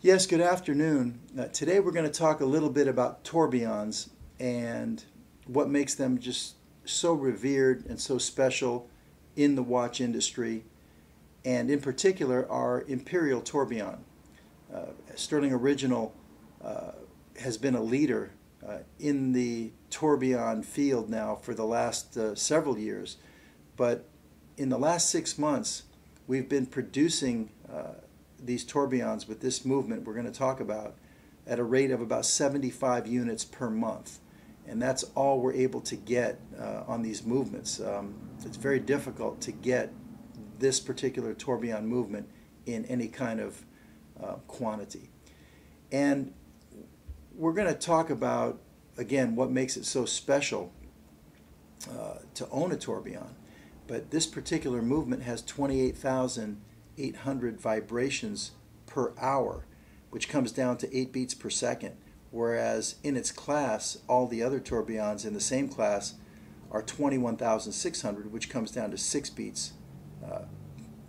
Yes, good afternoon. Today we're going to talk a little bit about tourbillons and what makes them just so revered and so special in the watch industry, and in particular our Imperial tourbillon. Sterling Original has been a leader in the tourbillon field now for the last several years, but in the last 6 months we've been producing these tourbillons with this movement we're going to talk about at a rate of about 75 units per month, and that's all we're able to get on these movements. It's very difficult to get this particular tourbillon movement in any kind of quantity, and we're going to talk about again what makes it so special to own a tourbillon. But this particular movement has 28,800 vibrations per hour, which comes down to 8 beats per second, whereas in its class, all the other tourbillons in the same class are 21,600, which comes down to 6 beats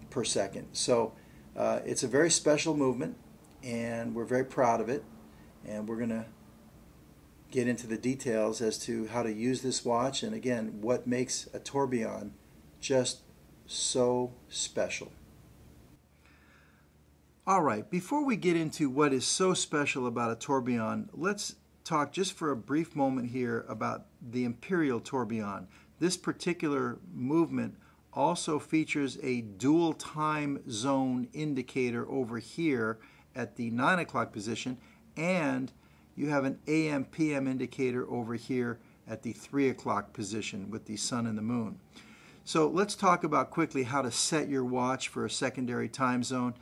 per second. So it's a very special movement, and we're very proud of it, and we're going to get into the details as to how to use this watch, and again, what makes a tourbillon just so special. All right, before we get into what is so special about a tourbillon, let's talk just for a brief moment here about the Imperial tourbillon. This particular movement also features a dual time zone indicator over here at the 9 o'clock position, and you have an AM PM indicator over here at the 3 o'clock position with the sun and the moon. So let's talk about quickly how to set your watch for a secondary time zone.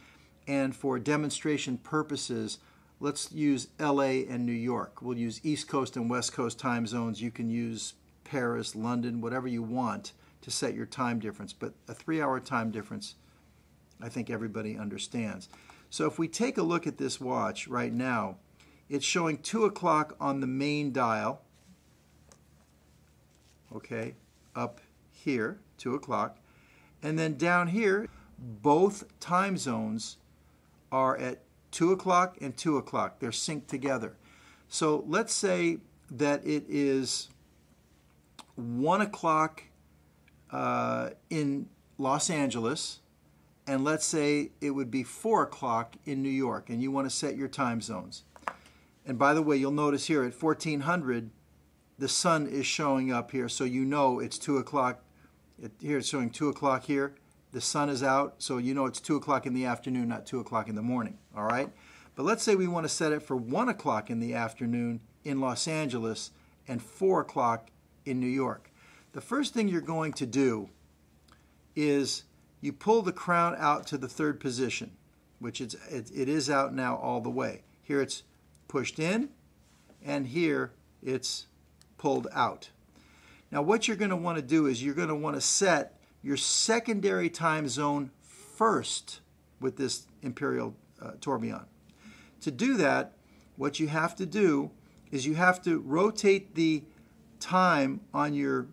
And for demonstration purposes, let's use LA and New York. We'll use East Coast and West Coast time zones. You can use Paris, London, whatever you want to set your time difference. But a 3-hour time difference, I think everybody understands. So if we take a look at this watch right now, it's showing 2 o'clock on the main dial, okay, up here, 2 o'clock, and then down here, both time zones are at 2 o'clock and 2 o'clock. They're synced together. So let's say that it is 1 o'clock in Los Angeles, and let's say it would be 4 o'clock in New York, and you want to set your time zones. And by the way, you'll notice here at 1400, the sun is showing up here, so you know it's 2 o'clock. Here it's showing 2 o'clock here. The sun is out, so you know it's 2 o'clock in the afternoon, not 2 o'clock in the morning, all right? But let's say we want to set it for 1 o'clock in the afternoon in Los Angeles and 4 o'clock in New York. The first thing you're going to do is you pull the crown out to the 3rd position, which it is out now all the way. Here it's pushed in, and here it's pulled out. Now what you're going to want to do is you're going to want to set your secondary time zone first with this Imperial tourbillon. To do that, what you have to do is you have to rotate the time on your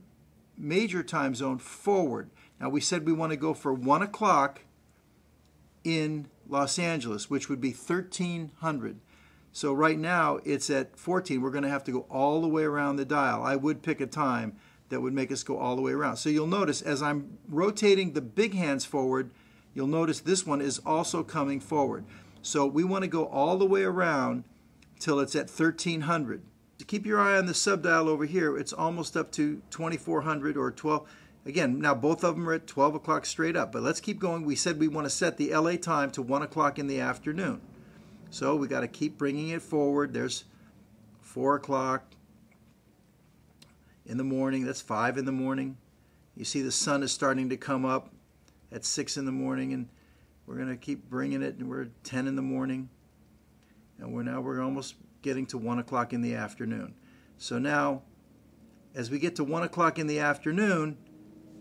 major time zone forward. Now we said we want to go for 1 o'clock in Los Angeles, which would be 1300. So right now it's at 14. We're going to have to go all the way around the dial. I would pick a time that would make us go all the way around. So you'll notice as I'm rotating the big hands forward, you'll notice this one is also coming forward. So we want to go all the way around till it's at 1300. To keep your eye on the subdial over here, it's almost up to 2400 or 12. Again, now both of them are at 12 o'clock straight up, but let's keep going. We said we want to set the LA time to 1 o'clock in the afternoon. So we got to keep bringing it forward. There's 4 o'clock in the morning. That's 5 in the morning. You see the sun is starting to come up at 6 in the morning, and we're going to keep bringing it, and we're at 10 in the morning, and we're almost getting to 1 o'clock in the afternoon. So now, as we get to 1 o'clock in the afternoon,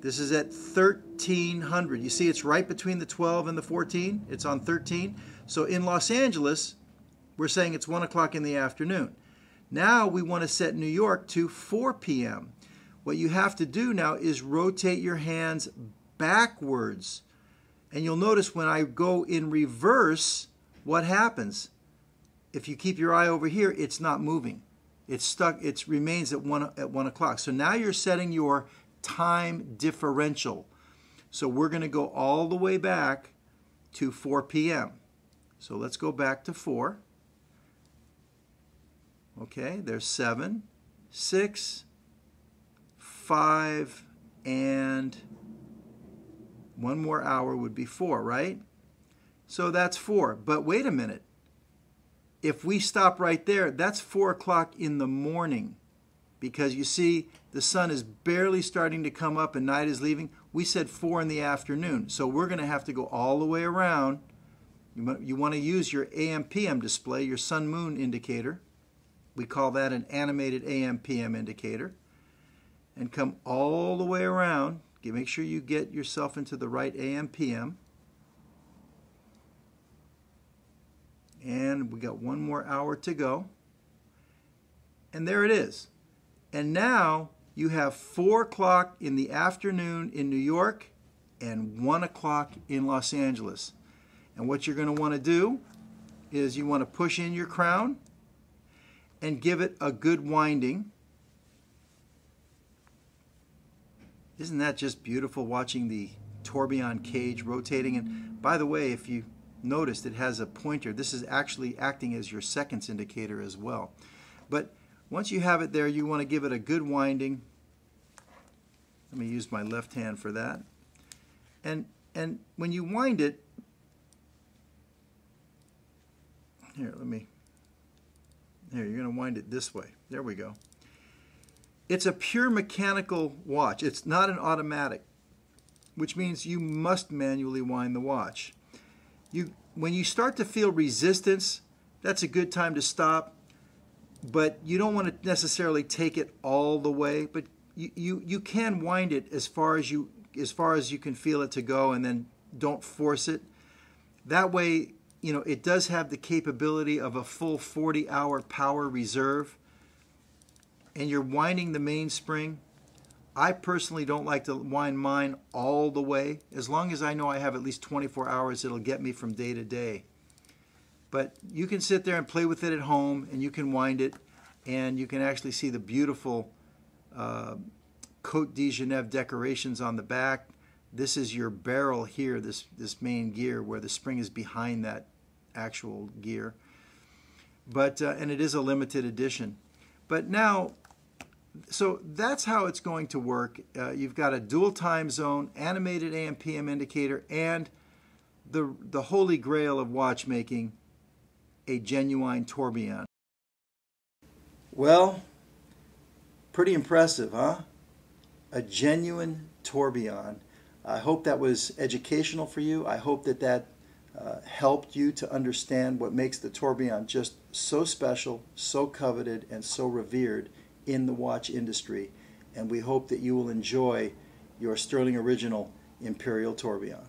this is at 1300. You see it's right between the 12 and the 14. It's on 13. So in Los Angeles, we're saying it's 1 o'clock in the afternoon. Now we want to set New York to 4 p.m. What you have to do now is rotate your hands backwards. And you'll notice when I go in reverse, what happens? if you keep your eye over here, it's not moving. It's stuck. It remains at 1 o'clock. So now you're setting your time differential. So we're going to go all the way back to 4 p.m. So let's go back to 4. Okay, there's 7, 6, 5, and one more hour would be 4, right? So that's 4. But wait a minute. If we stop right there, that's 4 o'clock in the morning, because you see the sun is barely starting to come up and night is leaving. We said 4 in the afternoon. So we're going to have to go all the way around. You want to use your AM/PM display, your sun-moon indicator. We call that an animated AM/PM indicator. And come all the way around. Make sure you get yourself into the right AM/PM. And we got one more hour to go. And there it is. And now you have 4 o'clock in the afternoon in New York and 1 o'clock in Los Angeles. And what you're going to want to do is you want to push in your crown and give it a good winding. Isn't that just beautiful, watching the tourbillon cage rotating? And by the way, if you noticed, it has a pointer. This is actually acting as your seconds indicator as well. But once you have it there, you want to give it a good winding. Let me use my left hand for that. And when you wind it, here, you're going to wind it this way. There we go. It's a pure mechanical watch. It's not an automatic, which means you must manually wind the watch. When you start to feel resistance, that's a good time to stop, but you don't want to necessarily take it all the way, but you can wind it as far as you can feel it to go, and then don't force it. That way, it does have the capability of a full 40-hour power reserve, and you're winding the mainspring. I personally don't like to wind mine all the way. As long as I know I have at least 24 hours, it'll get me from day to day. But you can sit there and play with it at home, and you can wind it, and you can actually see the beautiful Côte de Genève decorations on the back. This is your barrel here, this main gear, where the spring is behind that actual gear. But and it is a limited edition. But now, so that's how it's going to work. You've got a dual time zone, animated AM/PM indicator, and the holy grail of watchmaking, a genuine tourbillon. Well, pretty impressive, huh? A genuine tourbillon. I hope that was educational for you. I hope that helped you to understand what makes the tourbillon just so special, so coveted, and so revered in the watch industry. And we hope that you will enjoy your Sterling Original Imperial Tourbillon.